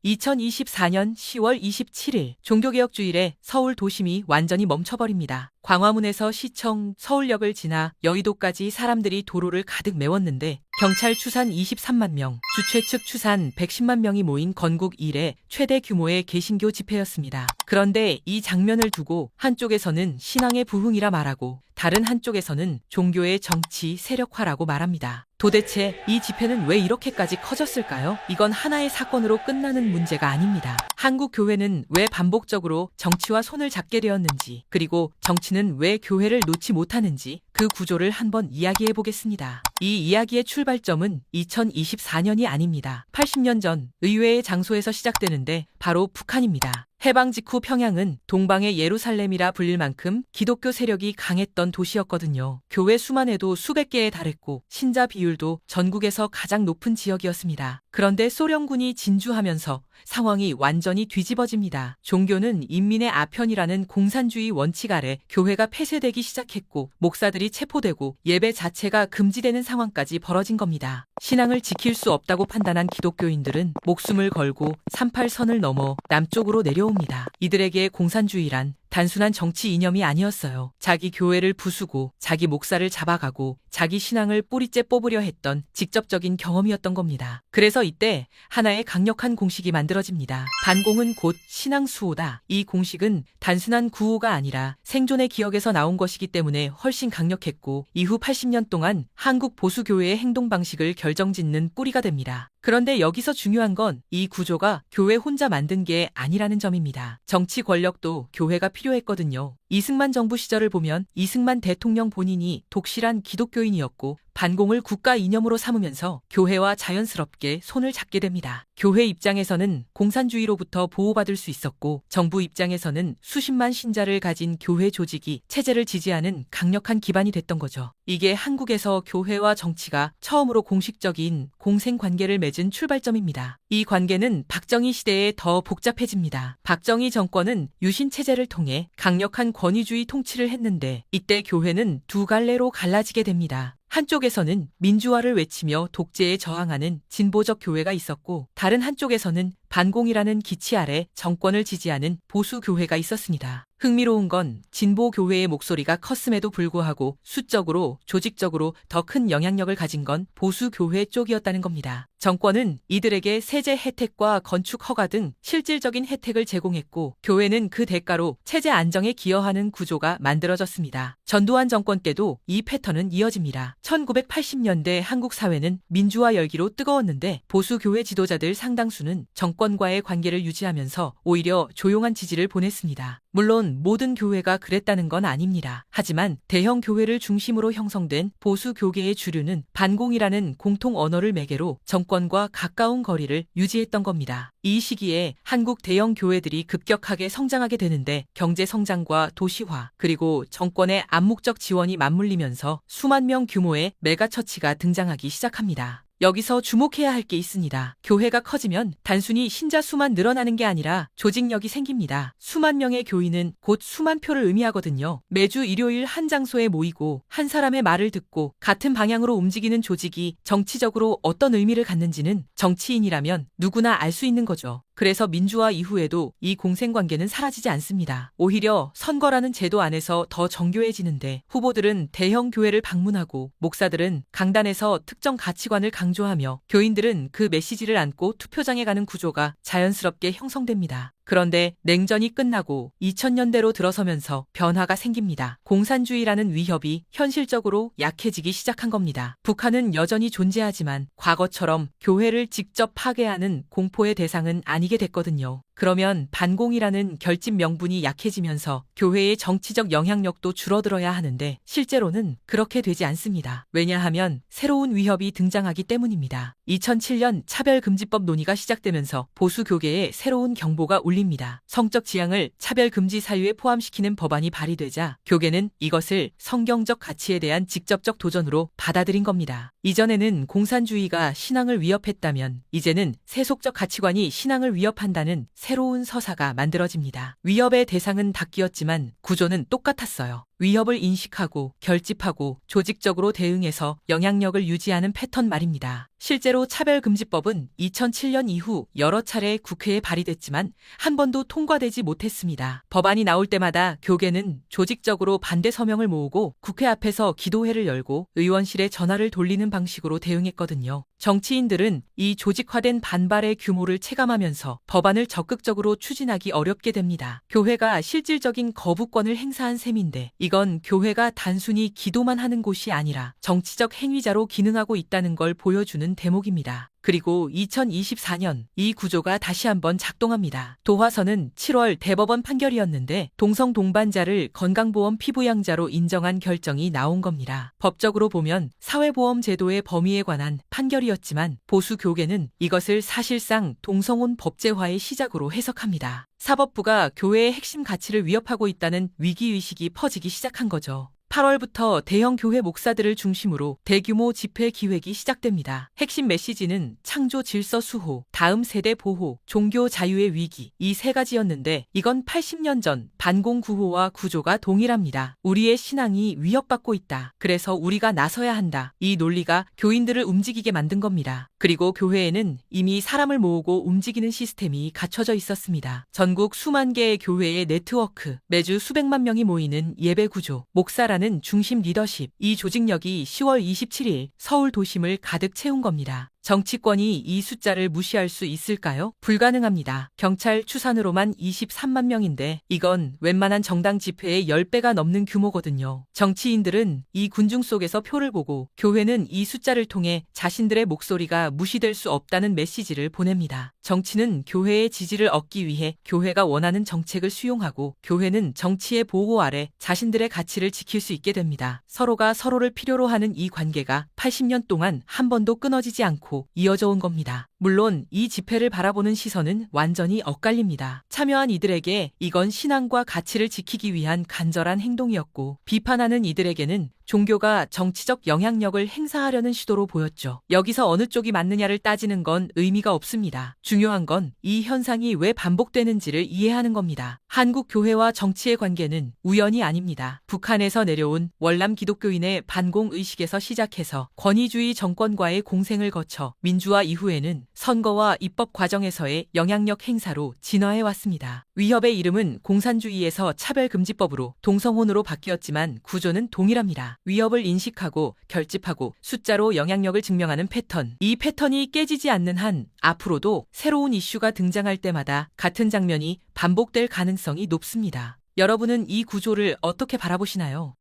2024년 10월 27일 종교개혁주일에 서울 도심이 완전히 멈춰버립니다. 광화문에서 시청, 서울역을 지나 여의도까지 사람들이 도로를 가득 메웠는데 경찰 추산 23만 명, 주최 측 추산 110만 명이 모인 건국 이래 최대 규모의 개신교 집회였습니다. 그런데 이 장면을 두고 한쪽에서는 신앙의 부흥이라 말하고 다른 한쪽에서는 종교의 정치 세력화라고 말합니다. 도대체 이 집회는 왜 이렇게까지 커졌을까요? 이건 하나의 사건으로 끝나는 문제가 아닙니다. 한국 교회는 왜 반복적으로 정치와 손을 잡게 되었는지, 그리고 정치는 왜 교회를 놓지 못하는지 그 구조를 한번 이야기해 보겠습니다. 이 이야기의 출발점은 2024년이 아닙니다. 80년 전 의외의 장소에서 시작되는데 바로 북한입니다. 해방 직후 평양은 동방의 예루살렘이라 불릴 만큼 기독교 세력이 강했던 도시였거든요. 교회 수만 해도 수백 개에 달했고 신자 비율도 전국에서 가장 높은 지역이었습니다. 그런데 소련군이 진주하면서 상황이 완전히 뒤집어집니다. 종교는 인민의 아편이라는 공산주의 원칙 아래 교회가 폐쇄되기 시작했고 목사들이 체포되고 예배 자체가 금지되는 상황까지 벌어진 겁니다. 신앙을 지킬 수 없다고 판단한 기독교인들은 목숨을 걸고 38선을 넘어 남쪽으로 내려옵니다. 이들에게 공산주의란 단순한 정치 이념이 아니었어요. 자기 교회를 부수고 자기 목사를 잡아가고 자기 신앙을 뿌리째 뽑으려 했던 직접적인 경험이었던 겁니다. 그래서 이때 하나의 강력한 공식이 만들어집니다. 반공은 곧 신앙 수호다. 이 공식은 단순한 구호가 아니라 생존의 기억에서 나온 것이기 때문에 훨씬 강력했고 이후 80년 동안 한국 보수교회의 행동 방식을 결정짓는 뿌리가 됩니다. 그런데 여기서 중요한 건 이 구조가 교회 혼자 만든 게 아니라는 점입니다. 정치 권력도 교회가 필요했거든요. 이승만 정부 시절을 보면 이승만 대통령 본인이 독실한 기독교인이었고 반공을 국가 이념으로 삼으면서 교회와 자연스럽게 손을 잡게 됩니다. 교회 입장에서는 공산주의로부터 보호받을 수 있었고 정부 입장에서는 수십만 신자를 가진 교회 조직이 체제를 지지하는 강력한 기반이 됐던 거죠. 이게 한국에서 교회와 정치가 처음으로 공식적인 공생관계를 맺은 출발점입니다. 이 관계는 박정희 시대에 더 복잡해집니다. 박정희 정권은 유신체제를 통해 강력한 권위주의 통치를 했는데 이때 교회는 두 갈래로 갈라지게 됩니다. 한쪽에서는 민주화를 외치며 독재에 저항하는 진보적 교회가 있었고 다른 한쪽에서는 반공이라는 기치 아래 정권을 지지하는 보수 교회가 있었습니다. 흥미로운 건 진보 교회의 목소리가 컸음에도 불구하고 수적으로 조직적으로 더 큰 영향력을 가진 건 보수 교회 쪽이었다는 겁니다. 정권은 이들에게 세제 혜택과 건축 허가 등 실질적인 혜택을 제공했고 교회는 그 대가로 체제 안정에 기여하는 구조가 만들어졌습니다. 전두환 정권 때도 이 패턴은 이어집니다. 1980년대 한국 사회는 민주화 열기로 뜨거웠는데 보수 교회 지도자들 상당수는 정권과의 관계를 유지하면서 오히려 조용한 지지를 보냈습니다. 물론 모든 교회가 그랬다는 건 아닙니다. 하지만 대형 교회를 중심으로 형성된 보수 교계의 주류는 반공이라는 공통 언어를 매개로 정권과 가까운 거리를 유지했던 겁니다. 이 시기에 한국 대형 교회들이 급격하게 성장하게 되는데 경제 성장과 도시화 그리고 정권의 암묵적 지원이 맞물리면서 수만 명 규모의 메가처치가 등장하기 시작합니다. 여기서 주목해야 할 게 있습니다. 교회가 커지면 단순히 신자 수만 늘어나는 게 아니라 조직력이 생깁니다. 수만 명의 교인은 곧 수만 표를 의미하거든요. 매주 일요일 한 장소에 모이고 한 사람의 말을 듣고 같은 방향으로 움직이는 조직이 정치적으로 어떤 의미를 갖는지는 정치인이라면 누구나 알 수 있는 거죠. 그래서 민주화 이후에도 이 공생관계는 사라지지 않습니다. 오히려 선거라는 제도 안에서 더 정교해지는데 후보들은 대형 교회를 방문하고 목사들은 강단에서 특정 가치관을 강조하며 교인들은 그 메시지를 안고 투표장에 가는 구조가 자연스럽게 형성됩니다. 그런데 냉전이 끝나고 2000년대로 들어서면서 변화가 생깁니다. 공산주의라는 위협이 현실적으로 약해지기 시작한 겁니다. 북한은 여전히 존재하지만 과거처럼 교회를 직접 파괴하는 공포의 대상은 아니게 됐거든요. 그러면 반공이라는 결집 명분이 약해지면서 교회의 정치적 영향력도 줄어들어야 하는데 실제로는 그렇게 되지 않습니다. 왜냐하면 새로운 위협이 등장하기 때문입니다. 2007년 차별금지법 논의가 시작되면서 보수 교계에 새로운 경보가 울립니다. 성적 지향을 차별금지 사유에 포함시키는 법안이 발의되자 교계는 이것을 성경적 가치에 대한 직접적 도전으로 받아들인 겁니다. 이전에는 공산주의가 신앙을 위협했다면 이제는 세속적 가치관이 신앙을 위협한다는 새로운 서사가 만들어집니다. 위협의 대상은 바뀌었지만 구조는 똑같았어요. 위협을 인식하고 결집하고 조직적으로 대응해서 영향력을 유지하는 패턴 말입니다. 실제로 차별금지법은 2007년 이후 여러 차례 국회에 발의됐지만 한 번도 통과되지 못했습니다. 법안이 나올 때마다 교계는 조직적으로 반대 서명을 모으고 국회 앞에서 기도회를 열고 의원실에 전화를 돌리는 방식으로 대응했거든요. 정치인들은 이 조직화된 반발의 규모를 체감하면서 법안을 적극적으로 추진하기 어렵게 됩니다. 교회가 실질적인 거부권을 행사한 셈인데 이건 교회가 단순히 기도만 하는 곳이 아니라 정치적 행위자로 기능하고 있다는 걸 보여주는 대목입니다. 그리고 2024년 이 구조가 다시 한번 작동합니다. 도화선은 7월 대법원 판결이었는데 동성 동반자를 건강보험 피부양자로 인정한 결정이 나온 겁니다. 법적으로 보면 사회보험 제도의 범위에 관한 판결이었지만 보수 교계는 이것을 사실상 동성혼 법제화의 시작으로 해석합니다. 사법부가 교회의 핵심 가치를 위협하고 있다는 위기의식이 퍼지기 시작한 거죠. 8월부터 대형 교회 목사들을 중심으로 대규모 집회 기획이 시작됩니다. 핵심 메시지는 창조 질서 수호, 다음 세대 보호, 종교 자유의 위기 이 세 가지였는데 이건 80년 전 반공 구호와 구조가 동일합니다. 우리의 신앙이 위협받고 있다. 그래서 우리가 나서야 한다. 이 논리가 교인들을 움직이게 만든 겁니다. 그리고 교회에는 이미 사람을 모으고 움직이는 시스템이 갖춰져 있었습니다. 전국 수만 개의 교회의 네트워크, 매주 수백만 명이 모이는 예배 구조, 목사라는 중심 리더십, 이 조직력이 10월 27일 서울 도심을 가득 채운 겁니다. 정치권이 이 숫자를 무시할 수 있을까요? 불가능합니다. 경찰 추산으로만 23만 명인데 이건 웬만한 정당 집회의 10배가 넘는 규모거든요. 정치인들은 이 군중 속에서 표를 보고 교회는 이 숫자를 통해 자신들의 목소리가 무시될 수 없다는 메시지를 보냅니다. 정치는 교회의 지지를 얻기 위해 교회가 원하는 정책을 수용하고 교회는 정치의 보호 아래 자신들의 가치를 지킬 수 있게 됩니다. 서로가 서로를 필요로 하는 이 관계가 80년 동안 한 번도 끊어지지 않고 이어져 온 겁니다. 물론 이 집회를 바라보는 시선은 완전히 엇갈립니다. 참여한 이들에게 이건 신앙과 가치를 지키기 위한 간절한 행동이었고 비판하는 이들에게는 종교가 정치적 영향력을 행사하려는 시도로 보였죠. 여기서 어느 쪽이 맞느냐를 따지는 건 의미가 없습니다. 중요한 건 이 현상이 왜 반복되는지를 이해하는 겁니다. 한국 교회와 정치의 관계는 우연이 아닙니다. 북한에서 내려온 월남 기독교인의 반공 의식에서 시작해서 권위주의 정권과의 공생을 거쳐 민주화 이후에는 선거와 입법 과정에서의 영향력 행사로 진화해 왔습니다. 위협의 이름은 공산주의에서 차별금지법으로 동성혼으로 바뀌었지만 구조는 동일합니다. 위협을 인식하고 결집하고 숫자로 영향력을 증명하는 패턴. 이 패턴이 깨지지 않는 한 앞으로도 새로운 이슈가 등장할 때마다 같은 장면이 반복될 가능성이 높습니다. 여러분은 이 구조를 어떻게 바라보시나요?